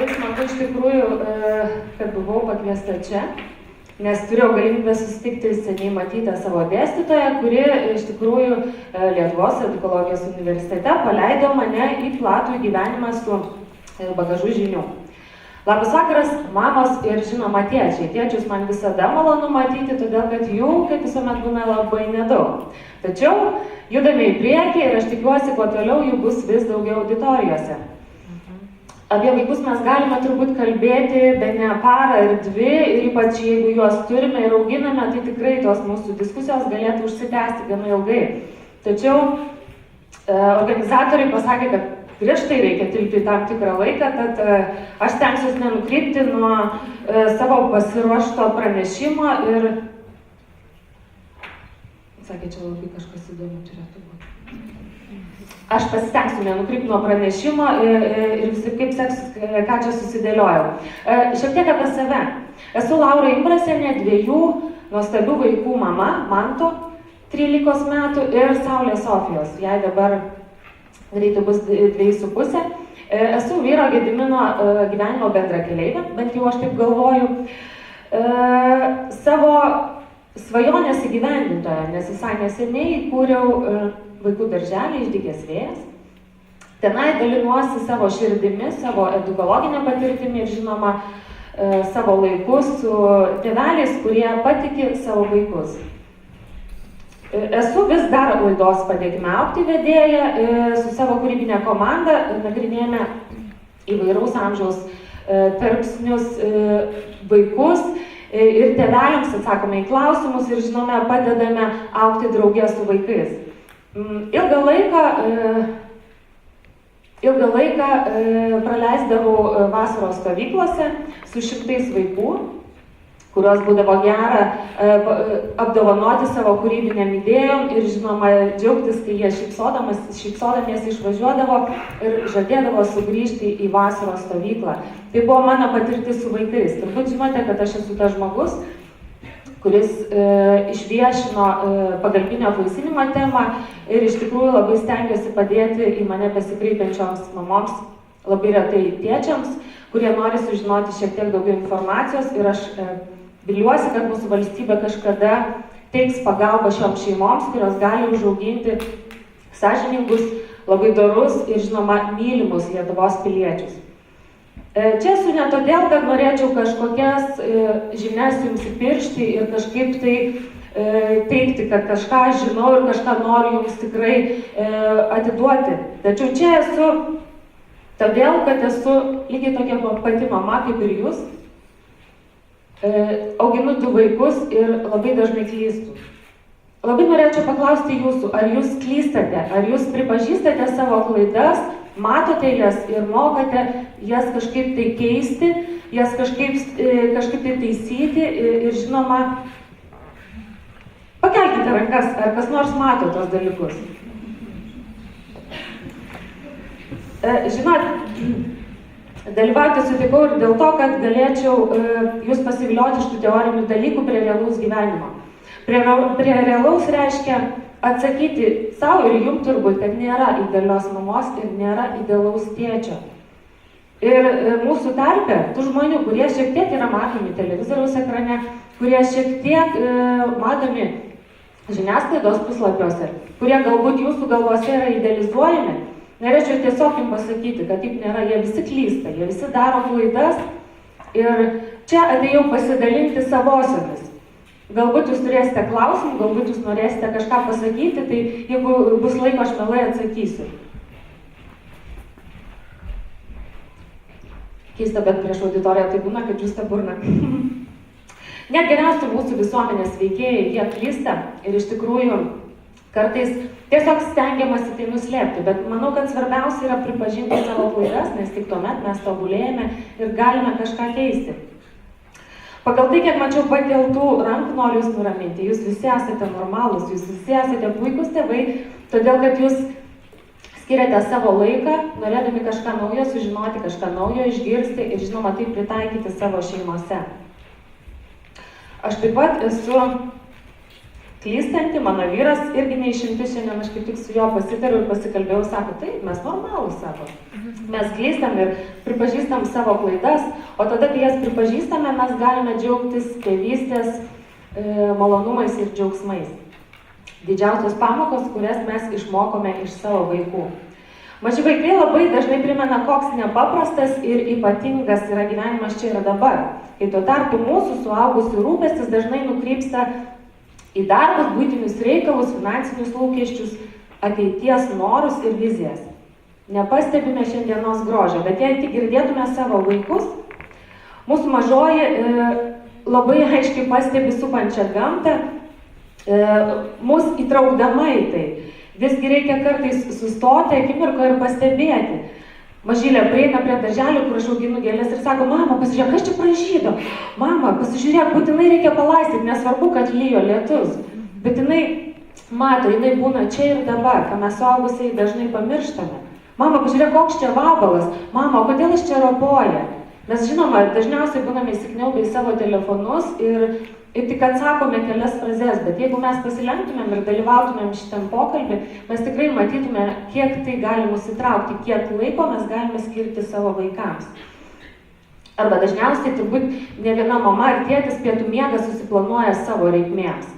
labai smagu iš tikrųjų, kad buvau pakviesta čia, nes turėjau galimybę susitikti seniai matytą savo dėstytoją, kuri iš tikrųjų Lietuvos edukologijos universitete paleido mane į platų gyvenimą su bagažu žinių. Labas vakaras, mamos ir žinoma tėčiai. Tėčius man visada malonu matyti, todėl kad jų, kaip visuomet, būna labai nedaug. Tačiau judame į priekį ir aš tikiuosi, kuo toliau jų bus vis daugiau auditorijose. Apie vaikus mes galime turbūt kalbėti bene parą ir dvi, ir ypač jeigu juos turime ir auginame, tai tikrai tos mūsų diskusijos galėtų užsitęsti gana ilgai. Tačiau organizatoriai pasakė, kad prieš tai reikia tilpti tam tikrą laiką, tad aš stengsiuosi nenukrypti nuo savo pasiruošto pranešimo ir... Sakė, čia labai kažkas įdomu turėtų būti. Aš pasistengsiu nenukrypti nuo pranešimo ir visi kaip seksis, ką čia susidėliojau. Šiek tiek apie save. Esu Laura Imbrasienė, 2 nuostabių vaikų mama, Manto, 13 metų ir Saulės Sofijos. Jai dabar greitai bus 2,5. Esu vyro Gedimino gyvenimo bendrakeleivė, bent jau aš taip galvoju. Savo svajonės įgyvendintoje, nes visai neseniai įkūriau vaikų darželį Išdykęs vėjas. Tenai dalinuosi savo širdimi, savo edukologinę patirtimį ir žinoma savo laikus su tėveliais, kurie patiki savo vaikus. Esu vis dar laidos Padėkime augti vedėja, su savo kūrybinė komanda nagrinėjame įvairaus amžiaus tarpsnius vaikus ir tėveliams atsakome į klausimus ir žinome padedame augti drauge su vaikais. Ilgą laiką praleisdavau vasaros stovyklose su 100 vaikų, kurios būdavo gera apdovanoti savo kūrybinėm idėjom ir žinoma džiaugtis, kai jie šypsodamiesi išvažiuodavo ir žadėdavo sugrįžti į vasaros stovyklą. Tai buvo mano patirtis su vaikais. Turbūt žinote, kad aš esu tas žmogus, kuris išviešino pagalbinio apvaisinimo temą ir iš tikrųjų labai stengiuosi padėti į mane besikreipiančioms mamoms, labai retai tėčiams, kurie nori sužinoti šiek tiek daugiau informacijos ir aš viliuosi, kad mūsų valstybė kažkada teiks pagalbą šioms šeimoms, kurios gali užauginti sąžiningus, labai dorus ir žinoma mylimus Lietuvos piliečius. Čia esu ne todėl, kad norėčiau kažkokias žinias jums įpiršti ir kažkaip tai teikti, kad kažką žinau ir kažką noriu jums tikrai atiduoti. Tačiau čia esu todėl, kad esu lygiai tokia pati mama kaip ir jūs. Auginu 2 vaikus ir labai dažnai klystu. Labai norėčiau paklausti jūsų, ar jūs klystate, ar jūs pripažįstate savo klaidas, matote jas ir mokate jas kažkaip tai keisti, jas kažkaip tai taisyti ir žinoma, pakelkite rankas, ar kas nors mato tos dalykus. Žinot, dalyvauti sutikau ir dėl to, kad galėčiau jūs pasivilioti iš tų teorinių dalykų prie realaus gyvenimo. Prie realaus reiškia atsakyti savo ir jums turbūt, kad nėra idealios mamos ir nėra idealaus tėčio. Ir mūsų tarpe tų žmonių, kurie šiek tiek yra matomi televizoriaus ekrane, kurie šiek tiek matomi žiniasklaidos puslapiuose, kurie galbūt jūsų galvose yra idealizuojami, norėčiau tiesiog jums pasakyti, kad taip nėra, jie visi klysta, jie visi daro klaidas ir čia atėjau pasidalinti savosiomis. Galbūt jūs turėsite klausimų, galbūt jūs norėsite kažką pasakyti, tai jeigu bus laiko, aš mielai atsakysiu. Keista, bet prieš auditoriją tai būna, kad jūs ta burna. Net geriausi mūsų visuomenės veikėjai, jie klysta ir iš tikrųjų kartais tiesiog stengiamasi tai nuslėpti, bet manau, kad svarbiausia yra pripažinti savo klaidas, nes tik tuomet mes tobulėjame ir galime kažką keisti. Pagal tai, kiek mačiau pakeltų rankų, noriu jūs nuraminti. Jūs visi esate normalūs, jūs visi esate puikūs tėvai, todėl kad jūs skiriate savo laiką, norėdami kažką naujo sužinoti, kažką naujo išgirsti ir žinoma tai pritaikyti savo šeimose. Aš taip pat esu klystanti, mano vyras irgi neišimtis, šiandien aš kaip tik su juo pasitariu ir pasikalbėjau, sako, taip, mes normalūs, sako. Mes klystam ir pripažįstam savo klaidas, o tada, kai jas pripažįstame, mes galime džiaugtis tėvystės malonumais ir džiaugsmais. Didžiausios pamokos, kurias mes išmokome iš savo vaikų. Maži vaikai labai dažnai primena, koks nepaprastas ir ypatingas yra gyvenimas čia ir dabar. Kai tuo tarpu mūsų suaugusių rūpestis dažnai nukrypsta į darbus, buitinius reikalus, finansinius lūkesčius, ateities norus ir vizijas. Nepastebime šiandienos grožio, bet jei tik girdėtume savo vaikus, mūsų mažoji labai aiškiai pastebi supančią gamtą, mus įtraukdama į tai. Visgi reikia kartais sustoti akimirko ir pastebėti. Mažylė prieina prie darželio, kur aš auginu gėlės ir sako, mama, pasižiūrėk, kas čia pražydo. Mama, pasižiūrėk, būtinai reikia palaistyti, nesvarbu, kad lyjo lietus. Bet jinai mato, jinai būna čia ir dabar, ką mes suaugusiai dažnai pamirštame. Mama, pasižiūrėk, koks čia vabalas. Mama, o kodėl jis čia ropoja? Mes žinoma, dažniausiai būname įsikniaubę į savo telefonus ir tik atsakome kelias frazes, bet jeigu mes pasilenktumėm ir dalyvautumėm šitam pokalbį, mes tikrai matytume, kiek tai gali mus įtraukti, kiek laiko mes galime skirti savo vaikams. Arba dažniausiai turbūt ne viena mama ar tėtis pietų miegą susiplanuoja savo reikmėms.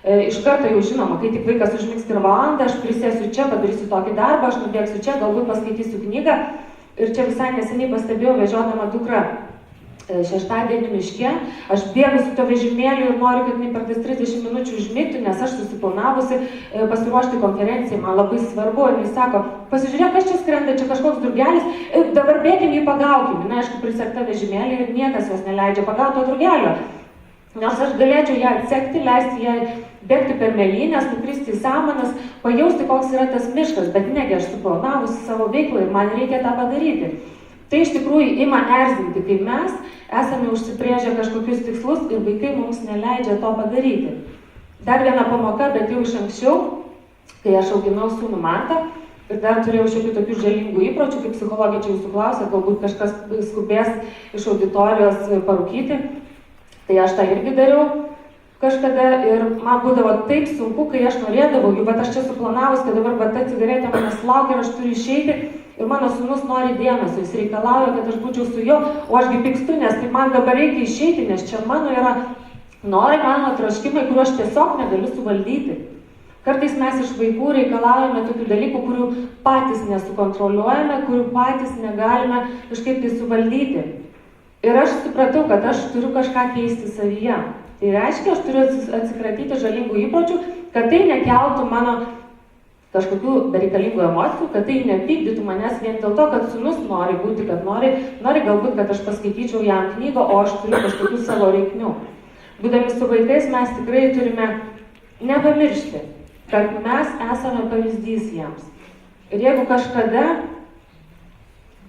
Iš karto jau žinoma, kai tik vaikas užmigs per valandą, aš prisėsiu čia, padarysiu tokį darbą, aš nubėgsiu čia, galbūt paskaitysiu knygą. Ir čia visai neseniai pastebėjau, vežiodama dukrą šeštadienį miške, aš bėgu su to vežimėliu ir noriu, kad jinai per tas 30 minučių užmigtų, nes aš susiplanavusi pasiruošti konferencijai, man labai svarbu. Ir jis sako, pasižiūrėk, kas čia skrenda, čia kažkoks drugelis, dabar bėkim jį pagaukim. Na, aišku, prisekta vežimėlį ir niekas jos neleidžia pagauti to drugelio. Nors aš galėčiau ją atsekti, leisti ją bėgti per mėlynės, nukristi į samanas, pajausti, koks yra tas miškas, bet negi aš suplanavusi savo veiklą ir man reikia tą padaryti. Tai iš tikrųjų ima erzinti, kai mes esame užsibrėžę kažkokius tikslus ir vaikai mums neleidžia to padaryti. Dar viena pamoka, bet jau iš anksčiau, kai aš auginau sūnų Mantą ir dar turėjau šiokių tokių žalingų įpročių, kaip psichologė čia jūsų klausė, galbūt kažkas skubės iš auditorijos parūkyti. Tai aš tą irgi dariau kažkada ir man būdavo taip sunku, kai aš norėdavau, bet aš čia suplanavus, kad dabar ta cigaretė manęs laukia ir aš turiu išeiti ir mano sūnus nori dėmesio, jis reikalauja, kad aš būčiau su juo, o ašgi pykstu, nes tai man dabar reikia išeiti, nes čia mano yra norai, mano troškimai, kuriuos aš tiesiog negaliu suvaldyti. Kartais mes iš vaikų reikalaujame tokių dalykų, kurių patys nesukontroliuojame, kurių patys negalime kažkaip tai suvaldyti. Ir aš supratau, kad aš turiu kažką keisti savyje. Tai reiškia, aš turiu atsikratyti žalingų įpročių, kad tai nekeltų mano kažkokių bereikalingų emocijų, kad tai nepykdytų manęs vien dėl to, kad sūnus nori būti, kad nori galbūt, kad aš paskaityčiau jam knygą, o aš turiu kažkokių savo reikmių. Būdami su vaikais mes tikrai turime nepamiršti, kad mes esame pavyzdys jiems. Ir jeigu kažkada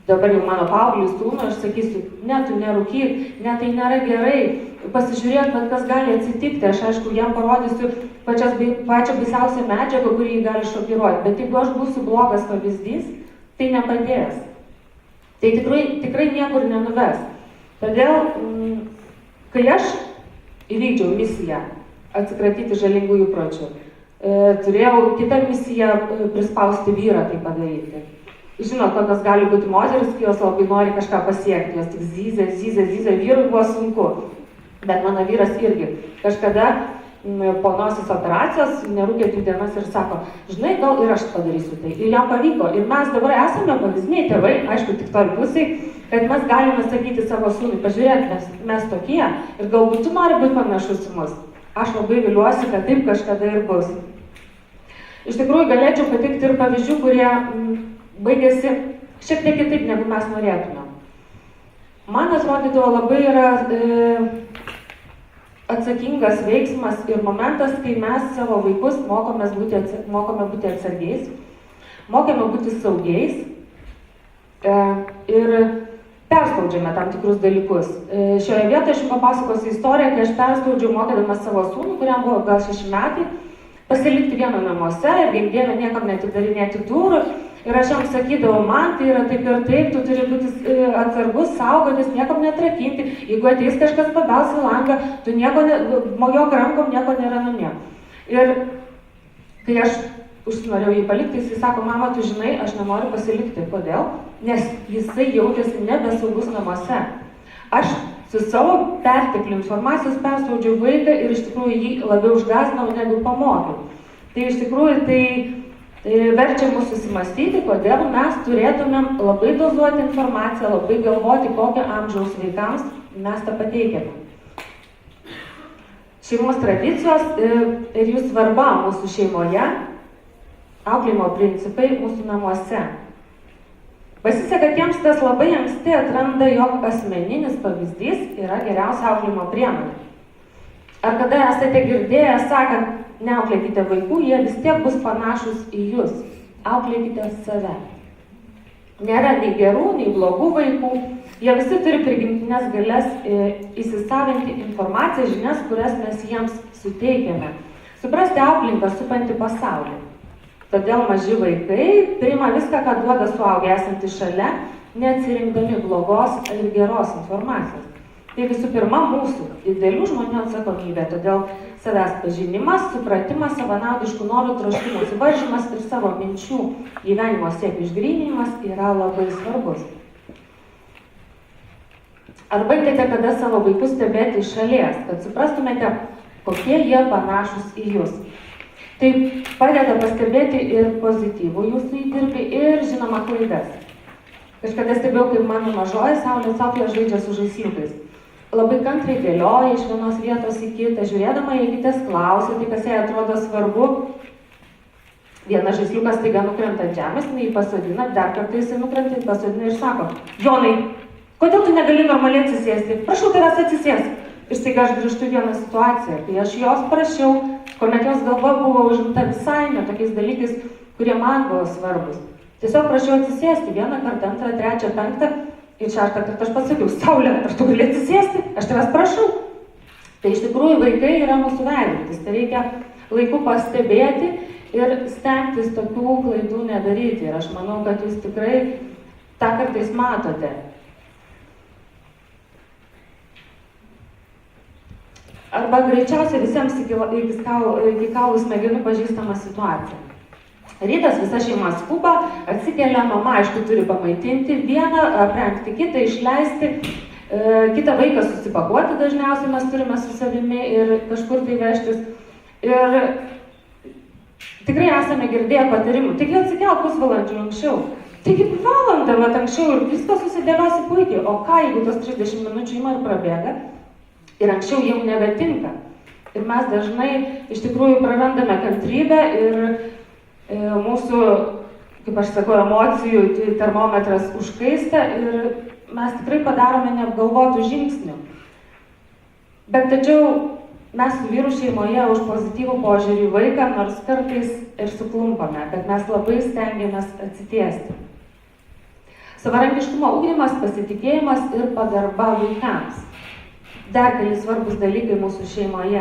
dabar jau mano paaugliui sūnui, aš sakysiu, ne, tu nerūkyk, ne, tai nėra gerai, pasižiūrėk, bet kas gali atsitikti, aš aišku, jam parodysiu pačią baisiausią medžiagą, kurį jį gali šokiruoti, bet jeigu aš būsiu blogas pavyzdys, tai nepadės. Tai tikrai niekur nenuves. Todėl, kai aš įvykdžiau misiją atsikratyti žalingų įpročių, turėjau kitą misiją prispausti vyrą tai padaryti. Žinot, kokios gali būti moteris, kai jos labai nori kažką pasiekti, jos tik zyzia, vyrui buvo sunku. Bet mano vyras irgi kažkada po nosies operacijos nerūkė 2 dienas ir sako, žinai, gal ir aš padarysiu tai. Ir jam pavyko. Ir mes dabar esame pavyzdiniai tėvai, aišku, tik toj pusiai, kad mes galime sakyti savo sūnui, pažiūrėk, mes tokie ir galbūt tu nori būti panašus į mus. Aš labai viliuosi, kad taip kažkada ir bus. Iš tikrųjų, galėčiau pateikti ir pavyzdžių, kurie baigėsi šiek tiek kitaip, negu mes norėtume. Man atrodydavo labai yra atsakingas veiksmas ir momentas, kai mes savo vaikus mokome būti atsargiais, mokome būti saugiais ir perspaudžiame tam tikrus dalykus. Šioje vietoje aš jums papasakosiu istoriją, kai aš perspaudžiau mokydamas savo sūnų, kuriam buvo gal 6 metai, pasilikti vieno namuose ir gink niekam neatidarinėti durų. Ir aš jam sakydavau, man tai yra taip ir taip, tu turi būti atsargus, saugotis, niekam netrakinti. Jeigu ateis kažkas pabels į langą, tu mojok rankom, nieko nėra namie. Ir kai aš užsinorėjau jį palikti, jisai sako, mama, tu žinai, aš nenoriu pasilikti. Kodėl? Nes jisai jautėsi nebesaugus namuose. Aš su savo pertekliu informacijos perspaudžiau vaiką ir iš tikrųjų jį labiau užgąsdinau negu pamokiau. Tai iš tikrųjų tai verčia mus susimastyti, kodėl mes turėtumėm labai dozuoti informaciją, labai galvoti, kokio amžiaus vaikams mes tą pateikiame. Šeimos tradicijos ir jų svarba mūsų šeimoje, auklėjimo principai mūsų namuose. Pasiseka tiems, kas labai anksti atranda, jog asmeninis pavyzdys yra geriausia auklėjimo priemonė. Ar kada esate girdėję, sakant, neauklėkite vaikų, jie vis tiek bus panašus į jūs. Auklėkite save. Nėra nei gerų, nei blogų vaikų. Jie visi turi prigimtinės galias įsisavinti informaciją, žinias, kurias mes jiems suteikiame. Suprasti aplinką supantį pasaulį. Todėl maži vaikai priima viską, ką duoda suaugę esantys šalia, neatsirinkdami blogos ir geros informacijos. Tai visų pirma mūsų didelių žmonių atsakomybė, todėl savęs pažinimas, supratimas, savanaudiškų norų, troškimų suvaržymas ir savo minčių gyvenimo siekių išgryninimas yra labai svarbus. Ar bandėte kada savo vaikus stebėti iš šalies, kad suprastumėte, kokie jie panašus į jūs? Tai padeda pastebėti ir pozityvų jūsų įdirbį ir, žinoma, klaidas. Kažkada stebėjau, kaip mano mažoji Saulė Sofija žaidžia su žaisliukais. Labai kantriai dėlioja iš vienos vietos į kitą, žiūrėdama į kitas klausia, tai kas jai atrodo svarbu. Vienas žaisliukas staiga nukrenta ant žemės, jį pasodina, dar kartą jisai nukrenta, jį pasodina ir sako, Jonai, kodėl tu negali normaliai atsisėsti? Prašau tavęs atsisėsti. Ir staiga aš grįžtu į vieną situaciją, kai aš jos prašiau, kuomet jos galva buvo užimta visai ne tokiais dalykais, kurie man buvo svarbus. Tiesiog prašiau atsisėsti vieną kartą, antrą, trečią, penktą ir šeštą kartą aš pasakiau, Saulė, ar tu gali atsisėsti? Aš tavęs prašau. Tai iš tikrųjų vaikai yra mūsų veidrodis, tai reikia laiku pastebėti ir stengtis tokių klaidų nedaryti. Ir aš manau, kad jūs tikrai tą kartais matote. Arba greičiausiai visiems iki kaulų smegenų pažįstama situacija. Rytas visa šeima skuba, atsikelia, mama aišku turi pamaitinti vieną, aprengti kitą, išleisti, kitą vaiką susipakuoti dažniausiai mes turime su savimi ir kažkur tai vežtis. Ir tikrai esame girdėję patarimų, taigi atsikelk pusvalandžių anksčiau, taigi valandą anksčiau ir viskas susidėliosi puikiai, o ką jeigu tos 30 minučių ima ir prabėga? Ir anksčiau jau nebetinka. Ir mes dažnai iš tikrųjų prarandame kantrybę ir mūsų, kaip aš sakau, emocijų termometras užkaista ir mes tikrai padarome neapgalvotų žingsnių. Bet tačiau mes su vyru šeimoje už pozityvų požiūrį į vaiką, nors kartais ir suklumpame, kad mes labai stengiamės atsitiesti. Savarankiškumo ugdymas, pasitikėjimas ir pagarba vaikams. Dar keli svarbus dalykai mūsų šeimoje.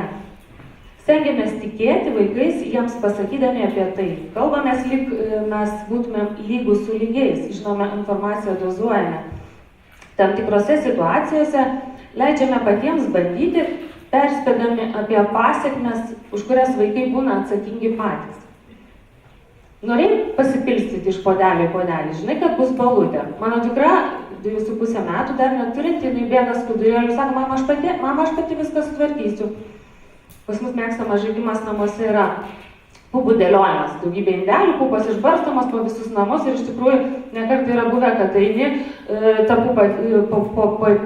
Stengiamės tikėti vaikais, jiems pasakydami apie tai. Kalbamės, lyg mes būtumėm lygus su lygiais, žinome, informaciją dozuojame. Tam tikrose situacijose leidžiame patiems bandyti, perspėdami apie pasekmes, už kurias vaikai būna atsakingi patys. Norėjai pasipilstyti iš puodelį į puodelį, žinai, kad bus balutė. Mano dukra 2,5 metų dar neturinti, jinai bėga skudurėlių, sako, mama, aš pati viską sutvarkysiu. Pas mus mėgstamas žaidimas namuose yra pupų dėliojimas, daugybė indelių, pupos išbarstamos po visus namus ir iš tikrųjų nekart yra buvę, kad eini, ta pupa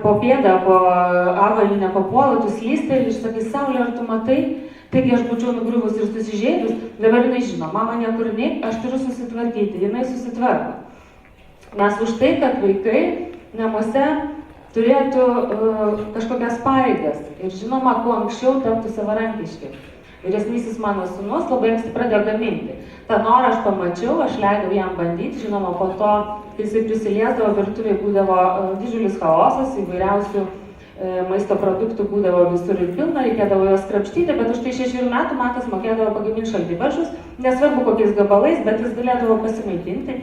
po pėdą, po avalynę papuola, tu slysteli ir sakai, Saulė, ar tu matai? Taigi aš būčiau nugriuvus ir susižeidus, dabar jinai žino, mama niekur neik, aš turiu susitvarkyti, jinai susitvarko. Mes už tai, kad vaikai namuose turėtų kažkokias pareigas ir žinoma, kuo anksčiau taptų savarankiški. Vyresnysis mano sūnus labai anksti pradėjo gaminti. tą norą aš pamačiau, aš leidau jam bandyti, žinoma, po to, kai jisai prisiliesdavo, virtuvėje būdavo didžiulis chaosas, įvairiausių maisto produktų būdavo visur ir pilna, reikėdavo juos krapštyti, bet už tai 6 metų Matas mokėdavo pagaminti šaltibarščius, nesvarbu kokiais gabalais, bet jis galėdavo pasimaitinti.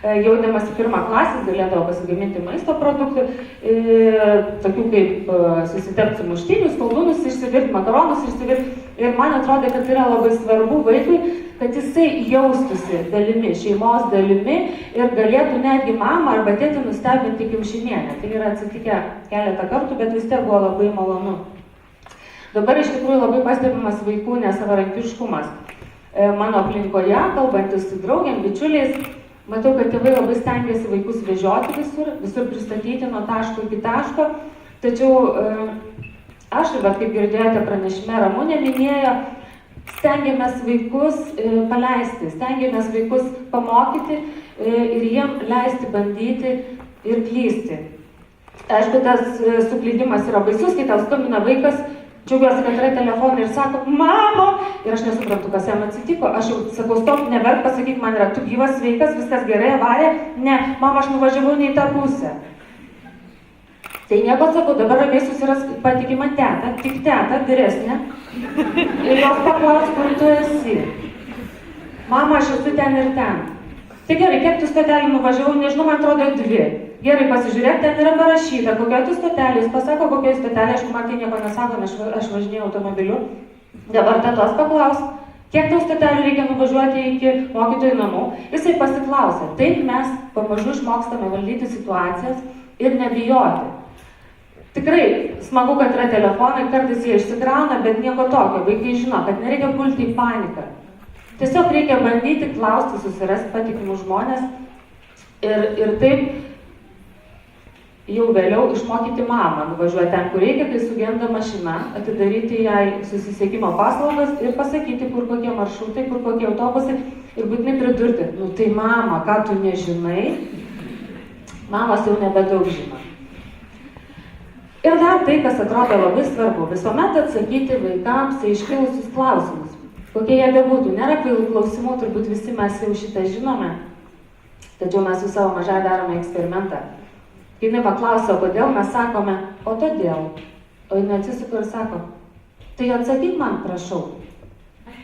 jaudamas į 1 klasę, galėdavo pasigaminti maisto produktų, tokių kaip susitepti muštinius, koldūnus išsivirti, makaronus išsivirti. Ir man atrodo, kad tai yra labai svarbu vaikui, kad jisai jaustųsi dalimi, šeimos dalimi ir galėtų netgi mamą arba tėtį nustebinti kiaušinienę. Tai yra atsitikę keletą kartų, bet vis tiek buvo labai malonu. Dabar iš tikrųjų labai pastebimas vaikų nesavarankiškumas. Mano aplinkoje, kalbantis su draugėm, bičiuliais, matau, kad tėvai labai stengiasi vaikus vežioti visur pristatyti nuo taško iki taško. Tačiau aš, kaip girdėjote pranešime, Ramunė minėjo, stengiamės vaikus paleisti, stengiamės vaikus pamokyti ir jiem leisti bandyti ir klysti. Aišku, tas suklydimas yra baisus, kai tau skambina vaikas, džiaugiuosi, kad yra telefonai ir sako, mama, ir aš nesuprantu, kas jam atsitiko. Aš jau sakau, stop, neverk, pasakyk man yra, tu gyvas, sveikas, viskas gerai, avarė. Ne, mama, aš nuvažiavau ne į tą pusę. Tai nieko sakau, dabar ramiai susiras patikimą tetą, tik tetą, vyresnę. Ir jos paklaus, kur tu esi. Mama, aš esu ten ir ten. Tai gerai, kiek tu stotelį nuvažiavau, nežinau, man atrodo 2. Gerai, pasižiūrėk, ten yra parašyta, kokia tu stotelė, jis pasako, kokia stotelė, aišku, man tai nieko nesako, nes aš važinėjau automobiliu. Dabar tetos paklaus, kiek tau stotelių reikia nuvažiuoti iki mokytojų namų. Jisai pasiklausė. Taip mes pamažu išmokstame valdyti situacijas ir nebijoti. Tikrai smagu, kad yra telefonai, kartais jie išsikrauna, bet nieko tokio. Vaikai žino, kad nereikia pulti į paniką. Tiesiog reikia bandyti klausti, susirasti patikimus žmonės ir taip jau vėliau išmokyti mamą, nuvažiuoti ten, kur reikia, kai sugenda mašina, atidaryti jai susisiekimo paslaugas ir pasakyti, kur kokie maršrutai, kur kokie autobusai ir būtinai pridurti, nu tai mama, ką tu nežinai, mamos jau nebedaug žino. Ir dar tai, kas atrodo labai svarbu, visuomet atsakyti vaikams į iškilusius klausimus, kokie jie bebūtų. Nėra kvailų klausimų, turbūt visi mes jau šitą žinome, tačiau mes su savo mažai darome eksperimentą. Kai jinai paklausė, kodėl, mes sakome, o todėl. O jinai atsisuka ir sako, tai atsakyk man, prašau.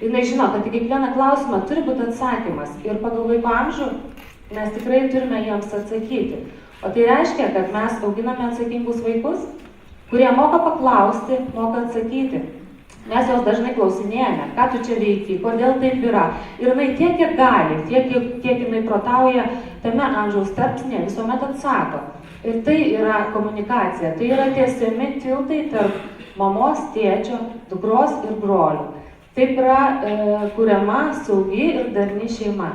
Jinai žino, kad į kiekvieną klausimą turi būti atsakymas ir pagal vaiko amžių mes tikrai turime jiems atsakyti. O tai reiškia, kad mes auginame atsakingus vaikus, kurie moka paklausti, moka atsakyti. Mes jos dažnai klausinėjame, ką tu čia veiki, kodėl taip yra. Ir jinai tiek, kiek gali, kiek jinai protauja tame amžiaus tarpsnyje, visuomet atsako. Ir tai yra komunikacija, tai yra tiesiami tiltai tarp mamos, tėčio, dukros ir brolių. Taip yra kuriama saugi ir darni šeima.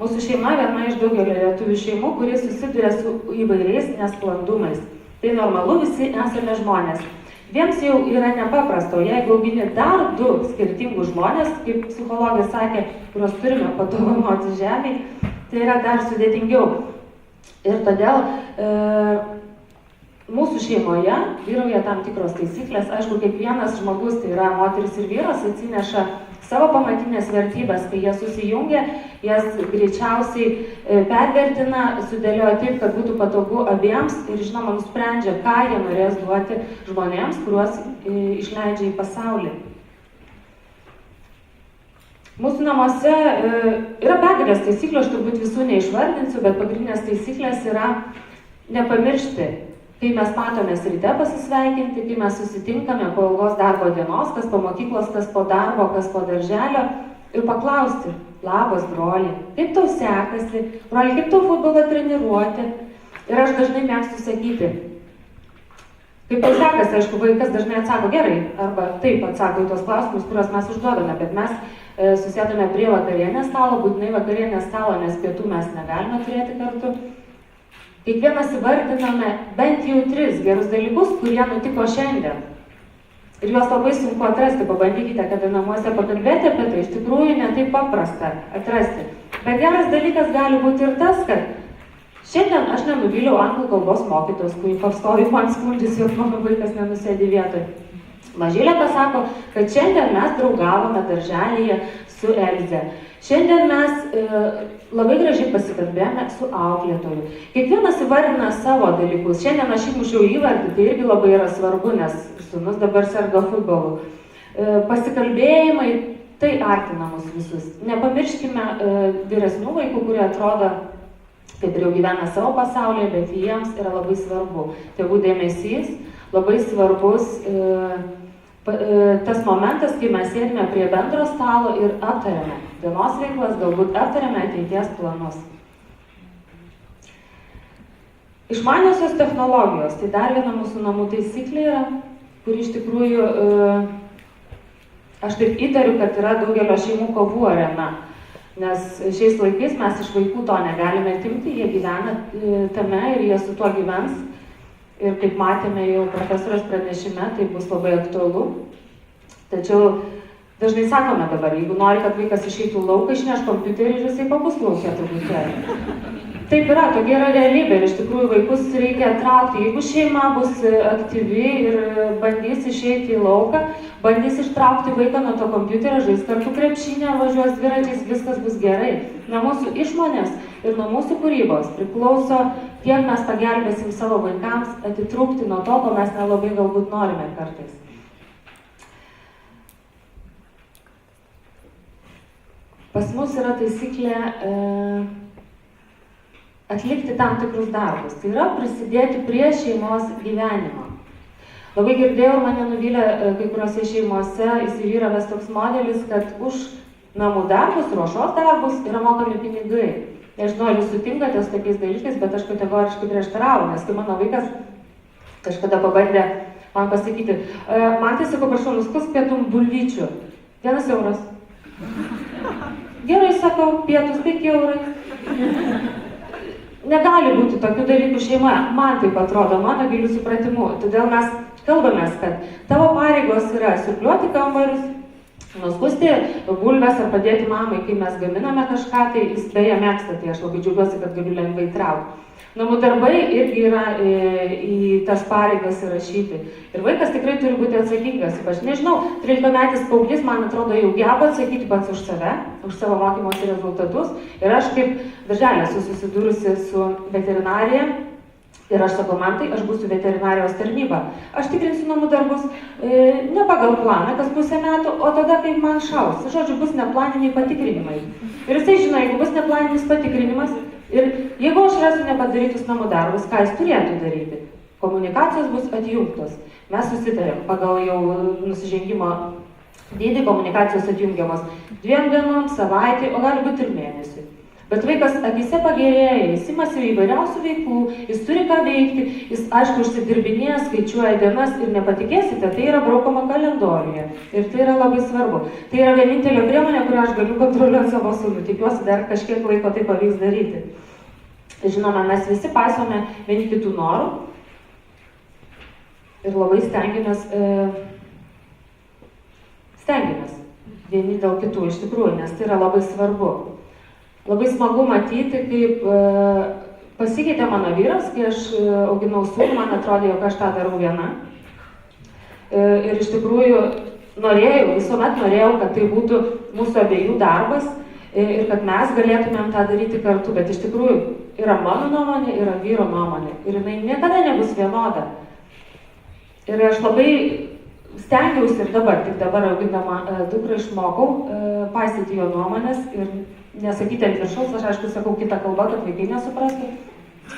Mūsų šeima viena iš daugelio lietuvių šeimų, kurie susiduria su įvairiais nesklandumais. Tai normalu, visi esame žmonės. Jiems jau yra nepaprasta, o jeigu augini dar 2 skirtingus žmonės, kaip psichologai sakė, kuriuos turime padovanoti žemėj, tai yra dar sudėtingiau. Ir todėl mūsų šeimoje vyrauja tam tikros taisyklės. Aišku, kiekvienas žmogus, tai yra moteris ir vyras, atsineša savo pamatinės vertybės, kai jie susijungia, jas greičiausiai pervertina, sudėlioja taip, kad būtų patogu abiems ir, žinoma, nusprendžia, ką jie norės duoti žmonėms, kuriuos išleidžia į pasaulį. Mūsų namuose yra begalės taisyklių, aš turbūt visų neišvardinsiu, bet pagrindinės taisyklės yra nepamiršti, kai mes matomės ryte pasisveikinti, kai mes susitinkame po ilgos darbo dienos, kas po mokyklos, kas po darbo, kas po darželio, ir paklausti, labas broli, kaip tau sekasi, broli, kaip tau futbolą treniruoti. Ir aš dažnai mėgstu sakyti, kaip tau sekasi, aišku, vaikas dažnai atsako gerai, arba taip atsako į tos klausimus, kuriuos mes užduodame, bet mes susėdame prie vakarienės stalo, būtinai vakarienės stalo, nes pietų mes negalime turėti kartu. Kiekvienas įvardiname bent jau 3 gerus dalykus, kurie nutiko šiandien. Ir juos labai sunku atrasti, pabandykite, kada namuose pakalbėti apie tai, iš tikrųjų ne taip paprasta atrasti. Bet geras dalykas gali būti ir tas, kad šiandien aš nenuvyliau anglų kalbos mokytojos, kurį pastoviai man skundžiasi, jog mano vaikas nenusėdi vietoj. Mažylė pasako, kad šiandien mes draugavome darželyje su Elze. Šiandien mes labai gražiai pasikalbėjome su auklėtoju. Kiekvienas įvardina savo dalykus. Šiandien aš įmušiau įvardį, tai irgi labai yra svarbu, nes sūnus dabar serga futbolu. Pasikalbėjimai, Tai artina mus visus. Nepamirškime vyresnių vaikų, kurie atrodo, kaip ir jau gyvena savo pasaulyje, bet jiems yra labai svarbu. Tėvų dėmesys, labai svarbus tas momentas, kai mes sėdime prie bendro stalo ir aptariame dienos veiklas, galbūt aptariame ateities planus. Išmaniosios technologijos, tai dar viena mūsų namų taisyklė yra, kuri iš tikrųjų, aš taip įtariu, kad yra daugelio šeimų kovų arena, nes šiais laikais mes iš vaikų to negalime atimti, jie gyvena tame ir jie su tuo gyvens. Ir kaip matėme jau profesorės pranešime, tai bus labai aktualu. Tačiau dažnai sakome dabar, jeigu nori, kad vaikas išeitų lauką, išneš kompiuterį ir jisai pabus laukia truputėlį. Taip yra, tokia yra realybė ir iš tikrųjų vaikus reikia traukti. Jeigu šeima bus aktyvi ir bandys išeiti į lauką, bandys ištraukti vaiką nuo to kompiuterio, žais kartu krepšinį ar važiuos dviračiais, viskas bus gerai. Nuo mūsų išmonės ir nuo mūsų kūrybos priklauso, kiek mes pagelbėsim savo vaikams atitrūkti nuo to, ko mes nelabai galbūt norime kartais. Pas mus yra taisyklė atlikti tam tikrus darbus. Tai yra prisidėti prie šeimos gyvenimo. Labai girdėjau ir mane nuvylė kai kuriuose šeimose įsivyravęs toks modelis, kad už namų darbus, ruošos darbus yra mokami pinigai. Nežinau, ar jūs sutinkate su tokiais dalykais, bet aš kategoriškai prieštarauju, nes kai mano vaikas kažkada pabandė man pasakyti, man tai sako, prašau, nuskusk pietum bulvyčių. 1 euras. Gerai, sakau, pietus 5 eurai. Negali būti tokių dalykų šeimoje. Man taip atrodo, mano giliu supratimu. Todėl mes kalbamės, kad tavo pareigos yra siurbliuoti kambarius, nuskusti bulves ar padėti mamai, kai mes gaminame kažką, tai jis beje mėgsta, tai aš labai džiaugiuosi, kad galiu lengvai traukti. Namų darbai irgi yra į tas pareigas įrašyti. Ir vaikas tikrai turi būti atsakingas. Ypač, nežinau, 13-metis paauglys, man atrodo, jau geba atsakyti pats už save, už savo mokymosi rezultatus. Ir aš kaip darželė esu susidūrusi su veterinarija. Ir aš sakau, man tai, aš būsiu veterinarijos tarnyba. Aš tikrinsiu namų darbus ne pagal planą, kas pusę metų, o tada, kaip man šaus. Žodžiu, bus neplaniniai patikrinimai. Ir jisai žino, jeigu bus neplaninis patikrinimas, ir jeigu aš rasiu nepadarytus namų darbus, ką jis turėtų daryti? Komunikacijos bus atjungtos. Mes susitarėm pagal jau nusižengimo dydį, komunikacijos atjungiamos 2 dienom, savaitį, o gali būti ir mėnesį. Bet vaikas akyse pagerėja, jis imasi įvairiausių veiklų, jis turi ką veikti, jis aišku užsidirbinėja, skaičiuoja dienas ir nepatikėsite, tai yra braukoma kalendoriuje. Ir tai yra labai svarbu. Tai yra vienintelė priemonė, kurią aš galiu kontroliuoti savo sūnų. Tikiuosi, dar kažkiek laiko tai pavyks daryti. Žinoma, mes visi paisome vieni kitų norų ir labai stengiamės vieni dėl kitų iš tikrųjų, nes tai yra labai svarbu. Labai smagu matyti, kaip pasikeitė mano vyras, kai aš auginau sūnų, man atrodė, jog aš tą darau viena. Ir iš tikrųjų visuomet norėjau, kad tai būtų mūsų abiejų darbas ir kad mes galėtumėm tą daryti kartu. Bet iš tikrųjų yra mano nuomonė, yra vyro nuomonė. Ir jinai niekada nebus vienoda. Ir aš labai stengiausi ir tik dabar augindama dukrą išmokau paisyti jo nuomonės ir nesakyti ant viršaus, aš aišku sakau kitą kalbą, kad vaikai nesuprastų.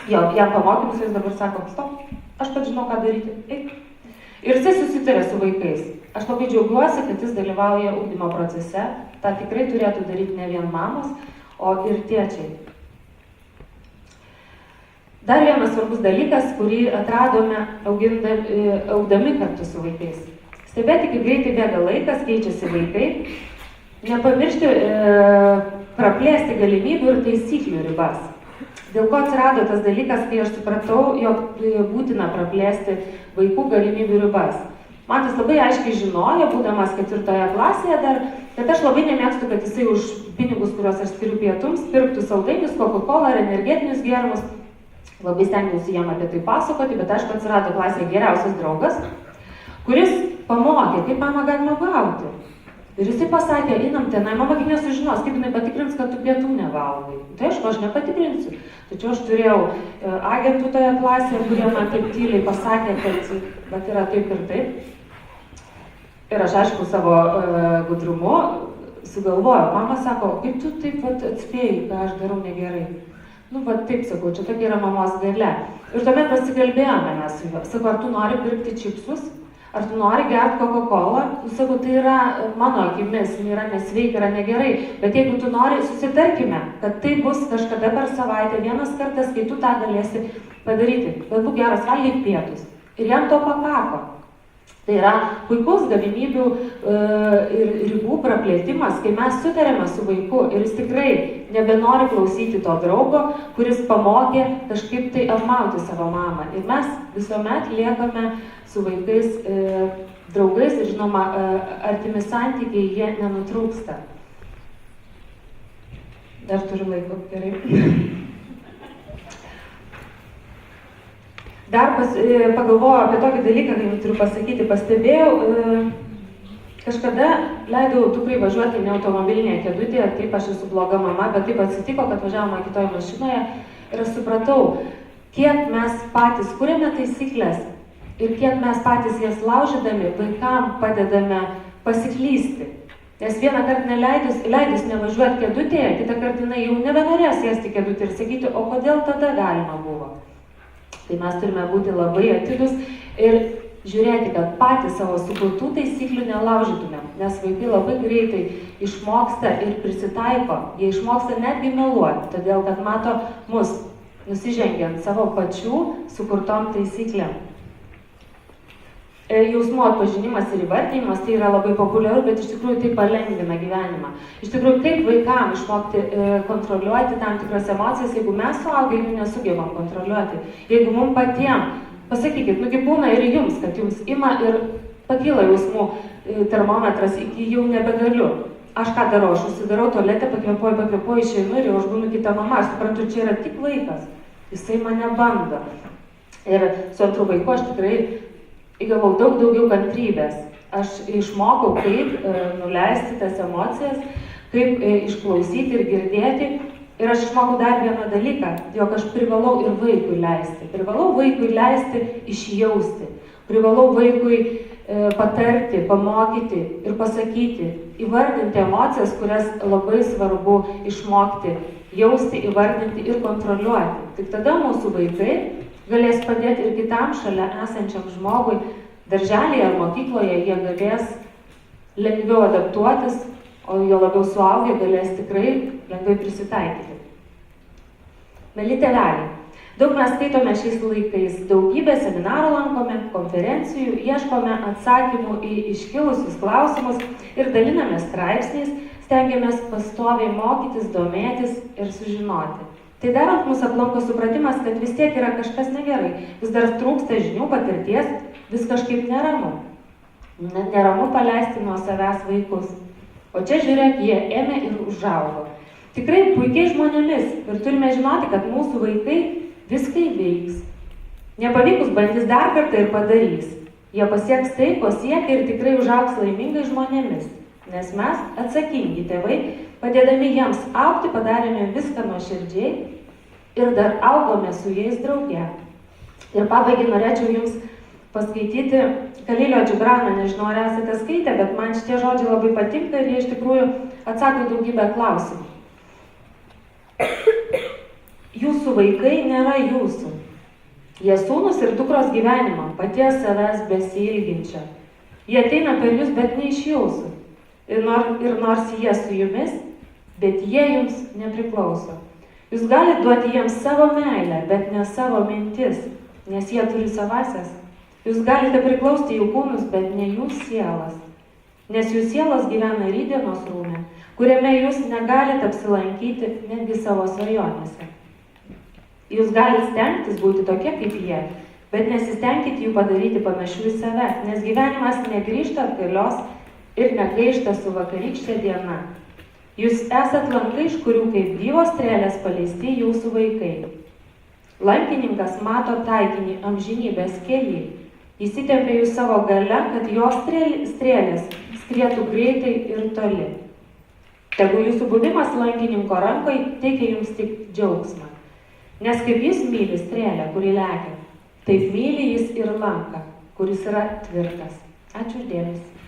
Jam pamokymus jis dabar sako, stop, aš pat žinau, ką daryti, eik. Ir jisai susitarė su vaikais. Aš labai džiaugiuosi, kad jis dalyvauja ugdymo procese. Ta tikrai turėtų daryti ne vien mamos, o ir tėčiai. Dar vienas svarbus dalykas, kurį atradome augdami kartu su vaikais. Stebėti, kaip greitai bėga laikas, keičiasi vaikai. Nepamiršti praplėsti galimybių ir taisyklių ribas. Dėl ko atsirado tas dalykas, kai aš supratau, jog būtina praplėsti vaikų galimybių ribas. Man tas labai aiškiai žinojo, būdamas 4 klasėje dar, kad aš labai nemėgstu, kad jisai už pinigus, kuriuos aš skiriu pietums, pirktų saldainius, Coca-Cola ar energetinius gėrimus. Labai stengiausi jam apie tai pasakoti, bet aišku, atsirado klasėje geriausias draugas, kuris pamokė, kaip mama galima gauti. Ir jisai pasakė, einam tenai, mama kaip nesužinos, kaip jinai patikrins, kad tu pietų nevalgai. Tai aišku, aš nepatikrinsiu. Tačiau aš turėjau agentų toje klasėje, kurie man taip tyliai pasakė, kad yra taip ir taip. Ir aš aišku savo gudrumu sugalvojau. Mama sako, kaip tu taip atspėjai, ką aš darau negerai. Nu, va taip sakau, čia tokia yra mamos galia. Ir tuomet pasikalbėjome mes su juo. Sakau, ar tu nori pirkti čipsus? Ar tu nori gerti Coca-Colą? Nu, sakau, tai yra mano akimis, yra nesveika, yra negerai. Bet jeigu tu nori, susitarkime, kad tai bus kažkada per savaitę, vienas kartas, kai tu tą galėsi padaryti. Bet būk geras, valgyk pietus. Ir jam to pakako. Tai yra puikus galimybių ir ribų praplėtimas, kai mes sutarėme su vaiku ir jis tikrai nebenori klausyti to draugo, kuris pamokė kažkaip tai apmauti savo mamą. Ir mes visuomet liekame su vaikais draugais ir žinoma, artimi santykiai jie nenutrūksta. Dar turiu laiko, gerai. Dar pagalvojau apie tokį dalyką, kai turiu pasakyti, pastebėjau, kažkada leidau dukrai važiuoti ne automobilinėje kėdutėje, taip aš esu bloga mama, bet taip atsitiko, kad važiavome kitoje mašinoje ir aš supratau, kiek mes patys kūrėme taisyklės ir kiek mes patys jas laužydami vaikam padedame pasiklysti. Nes vieną kartą leidus nevažiuoti kėdutėje, kitą kartą jinai jau nebenorės sėsti kėdutėje ir sakyti, o kodėl tada galima buvo. Tai mes turime būti labai atidus ir žiūrėti, kad patys savo sukurtų taisyklių nelaužytumėm, nes vaikai labai greitai išmoksta ir prisitaiko, jie išmoksta netgi meluoti, todėl kad mato mus nusižengiant savo pačių sukurtom taisyklėm. Jausmų atpažinimas ir įvardinimas tai yra labai populiaru, bet iš tikrųjų tai palengvina gyvenimą. Iš tikrųjų, kaip vaikam išmokti kontroliuoti tam tikras emocijas, jeigu mes suaugę jų nesugebam kontroliuoti. Jeigu mums patiem, pasakykit, nugi būna ir jums, kad jums ima ir pakyla jausmų termometras iki jau nebegaliu. Aš ką darau, aš užsidarau tualetę, pakvėpuoju, išeinu ir jau aš būnu kita mama. Aš suprantu, čia yra tik vaikas, jisai mane bando. Ir su antru vaiku aš tikrai įgavau daug daugiau kantrybės. Aš išmokau, kaip nuleisti tas emocijas, kaip išklausyti ir girdėti. Ir aš išmokau dar vieną dalyką, jog aš privalau ir vaikui leisti. Privalau vaikui leisti išjausti. Privalau vaikui patarti, pamokyti ir pasakyti, įvardinti emocijas, kurias labai svarbu išmokti, jausti, įvardinti ir kontroliuoti. Tik tada mūsų vaikai galės padėti ir kitam šalia esančiam žmogui, darželyje ar mokykloje jie galės lengviau adaptuotis, o jo labiau suaugę galės tikrai lengvai prisitaikyti. Mieli tėveliai, daug mes skaitome šiais laikais, daugybę seminarų lankome, konferencijų, ieškome atsakymų į iškilusius klausimus ir daliname straipsniais, stengiamės pastoviai mokytis, domėtis ir sužinoti. Tai darant mūsų aplanko supratimas, kad vis tiek yra kažkas negerai, vis dar trūksta žinių, patirties, vis kažkaip neramu. Neramu paleisti nuo savęs vaikus. O čia žiūrėk, jie ėmė ir užaugo. Tikrai puikiai žmonėmis ir turime žinoti, kad mūsų vaikai viską įveiks. Nepavykus bandys dar kartą ir padarys. Jie pasieks tai, ko siekia ir tikrai užaugs laimingai žmonėmis. Nes mes, atsakingi tėvai, padėdami jiems augti, padarėme viską nuoširdžiai ir dar augome su jais drauge. Ir pabaigai norėčiau jums paskaityti Kalilio Džibrano, nežinau, ar esate skaitę, bet man šitie žodžiai labai patinka ir jie iš tikrųjų atsako daugybę klausimų. Jūsų vaikai nėra jūsų. Jie sūnus ir dukros gyvenimo, paties savęs besiilginčio. Jie ateina per jūs, bet ne iš jūsų. Ir nors jie su jumis, bet jie jums nepriklauso. Jūs galite duoti jiems savo meilę, bet ne savo mintis, nes jie turi savasias. Jūs galite priklausti jų kūnus, bet ne jų sielas, nes jų sielos gyvena rytdienos rūme, kuriame jūs negalite apsilankyti netgi savo svajonėse. Jūs galite stengtis būti tokie kaip jie, bet nesistengkite jų padaryti panašių į save, nes gyvenimas negrįžta atgalios ir negaišta su vakarykštė diena. Jūs esat lankai, iš kurių kaip gyvos strėlės paleisti jūsų vaikai. Lankininkas mato taikinį amžinybės kely. Įsitempia jūs savo gale, kad jos strėlės skrietų greitai ir toli. Tegu jūsų buvimas lankininko rankoj teikia jums tik džiaugsmą. Nes kaip jis myli strėlę, kuri lekia, taip myli jis ir lanką, kuris yra tvirtas. Ačiū už dėmesį.